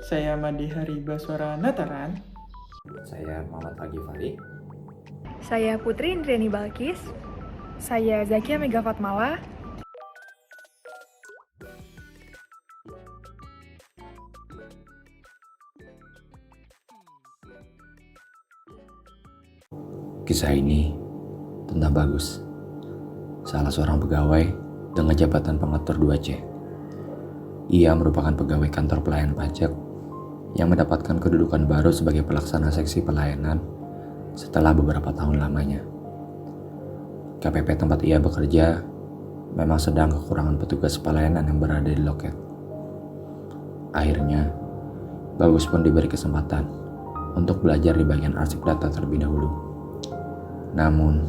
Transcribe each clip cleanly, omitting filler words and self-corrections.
Saya Madi Haribaswara Nataran. Saya Muhammad Agifari. Saya Putri Indriani Balkis. Saya Zakia Mega Fatmala. Kisah ini tentang Bagus, salah seorang pegawai dengan jabatan pengatur 2C. Ia merupakan pegawai kantor pelayanan pajak yang mendapatkan kedudukan baru sebagai pelaksana seksi pelayanan setelah beberapa tahun lamanya. KPP tempat ia bekerja memang sedang kekurangan petugas pelayanan yang berada di loket. Akhirnya, Bagus pun diberi kesempatan untuk belajar di bagian arsip data terlebih dahulu. Namun,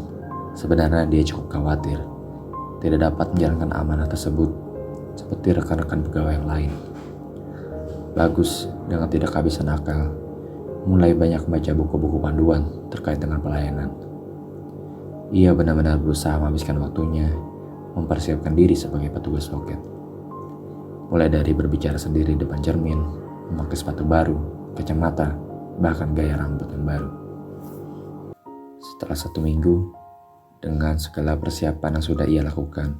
sebenarnya dia cukup khawatir tidak dapat menjalankan amanah tersebut seperti rekan-rekan pegawai yang lain. Bagus dengan tidak kehabisan akal mulai banyak membaca buku-buku panduan terkait dengan pelayanan. Ia benar-benar berusaha menghabiskan waktunya mempersiapkan diri sebagai petugas loket. Mulai dari berbicara sendiri di depan cermin, memakai sepatu baru, kacamata, bahkan gaya rambut yang baru. Setelah 1 minggu, dengan segala persiapan yang sudah ia lakukan,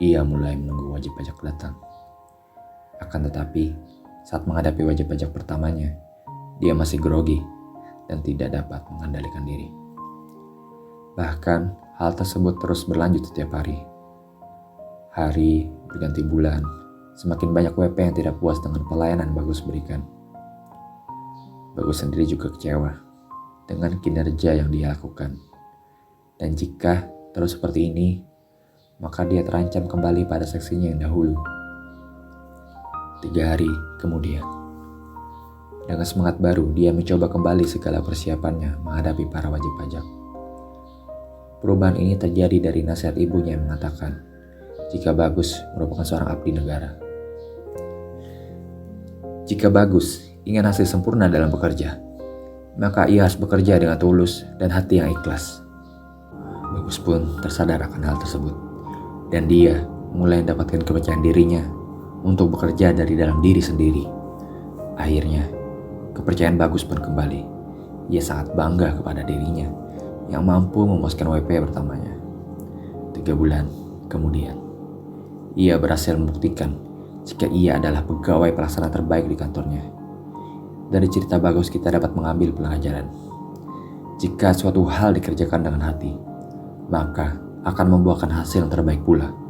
ia mulai menunggu wajib pajak datang. Akan tetapi, saat menghadapi wajib pajak pertamanya, dia masih grogi dan tidak dapat mengendalikan diri. Bahkan, hal tersebut terus berlanjut setiap hari. Hari berganti bulan, semakin banyak WP yang tidak puas dengan pelayanan Bagus berikan. Bagus sendiri juga kecewa dengan kinerja yang dia lakukan. Dan jika terus seperti ini, maka dia terancam kembali pada seksinya yang dahulu. 3 hari kemudian, dengan semangat baru, dia mencoba kembali segala persiapannya menghadapi para wajib pajak. Perubahan ini terjadi dari nasihat ibunya yang mengatakan, jika Bagus merupakan seorang abdi negara. Jika Bagus ingin hasil sempurna dalam bekerja, maka ia harus bekerja dengan tulus dan hati yang ikhlas. Bagus pun tersadar akan hal tersebut, dan dia mulai mendapatkan kepercayaan dirinya untuk bekerja dari dalam diri sendiri. Akhirnya, kepercayaan Bagus pun kembali. Ia sangat bangga kepada dirinya yang mampu memuaskan WP pertamanya. 3 bulan kemudian, ia berhasil membuktikan jika ia adalah pegawai pelaksana terbaik di kantornya. Dari cerita Bagus kita dapat mengambil pelajaran. Jika suatu hal dikerjakan dengan hati, maka akan membuahkan hasil yang terbaik pula.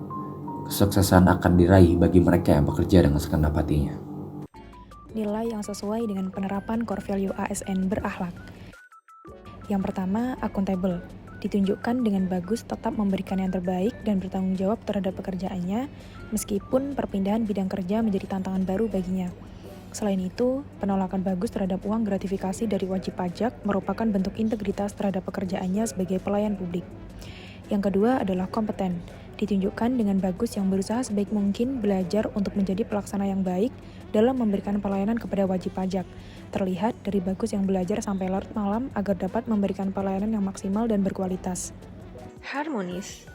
Kesuksesan akan diraih bagi mereka yang bekerja dengan segenap hatinya. Nilai yang sesuai dengan penerapan core value ASN berakhlak. Yang pertama, akuntabel. Ditunjukkan dengan Bagus tetap memberikan yang terbaik dan bertanggung jawab terhadap pekerjaannya, meskipun perpindahan bidang kerja menjadi tantangan baru baginya. Selain itu, penolakan Bagus terhadap uang gratifikasi dari wajib pajak merupakan bentuk integritas terhadap pekerjaannya sebagai pelayan publik. Yang kedua adalah kompeten. Ditunjukkan dengan Bagus yang berusaha sebaik mungkin belajar untuk menjadi pelaksana yang baik dalam memberikan pelayanan kepada wajib pajak. Terlihat dari Bagus yang belajar sampai larut malam agar dapat memberikan pelayanan yang maksimal dan berkualitas. Harmonis.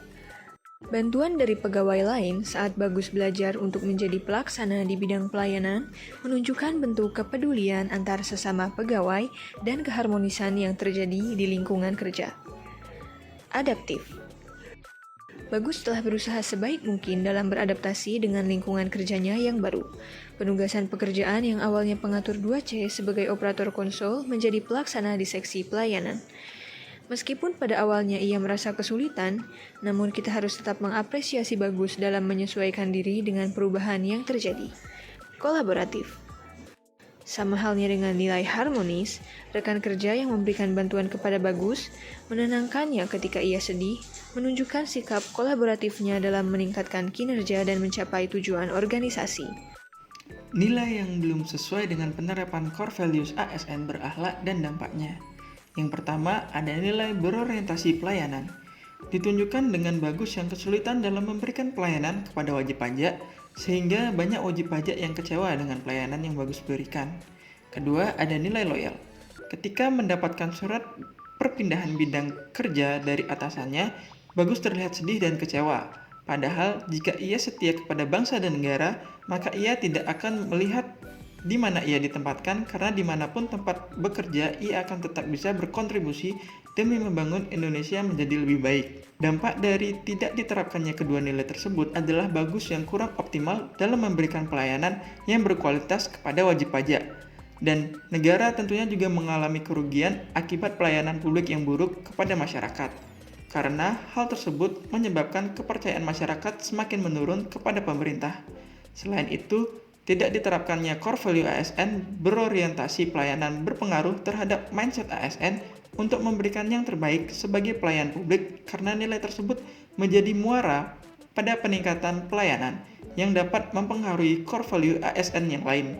Bantuan dari pegawai lain saat Bagus belajar untuk menjadi pelaksana di bidang pelayanan menunjukkan bentuk kepedulian antar sesama pegawai dan keharmonisan yang terjadi di lingkungan kerja. Adaptif. Bagus telah berusaha sebaik mungkin dalam beradaptasi dengan lingkungan kerjanya yang baru. Penugasan pekerjaan yang awalnya pengatur 2C sebagai operator konsol menjadi pelaksana di seksi pelayanan. Meskipun pada awalnya ia merasa kesulitan, namun kita harus tetap mengapresiasi Bagus dalam menyesuaikan diri dengan perubahan yang terjadi. Kolaboratif. Sama halnya dengan nilai harmonis, rekan kerja yang memberikan bantuan kepada Bagus menenangkannya ketika ia sedih, menunjukkan sikap kolaboratifnya dalam meningkatkan kinerja dan mencapai tujuan organisasi. Nilai yang belum sesuai dengan penerapan core values ASN berakhlak dan dampaknya. Yang pertama, ada nilai berorientasi pelayanan. Ditunjukkan dengan Bagus yang kesulitan dalam memberikan pelayanan kepada wajib pajak, sehingga banyak wajib pajak yang kecewa dengan pelayanan yang Bagus berikan. Kedua, ada nilai loyal. Ketika mendapatkan surat perpindahan bidang kerja dari atasannya, Bagus terlihat sedih dan kecewa. Padahal, jika ia setia kepada bangsa dan negara, maka ia tidak akan melihat di mana ia ditempatkan, karena dimanapun tempat bekerja, ia akan tetap bisa berkontribusi demi membangun Indonesia menjadi lebih baik. Dampak dari tidak diterapkannya kedua nilai tersebut adalah Bagus yang kurang optimal dalam memberikan pelayanan yang berkualitas kepada wajib pajak. Dan negara tentunya juga mengalami kerugian akibat pelayanan publik yang buruk kepada masyarakat. Karena hal tersebut menyebabkan kepercayaan masyarakat semakin menurun kepada pemerintah. Selain itu, tidak diterapkannya core value ASN berorientasi pelayanan berpengaruh terhadap mindset ASN untuk memberikan yang terbaik sebagai pelayan publik, karena nilai tersebut menjadi muara pada peningkatan pelayanan yang dapat mempengaruhi core value ASN yang lain.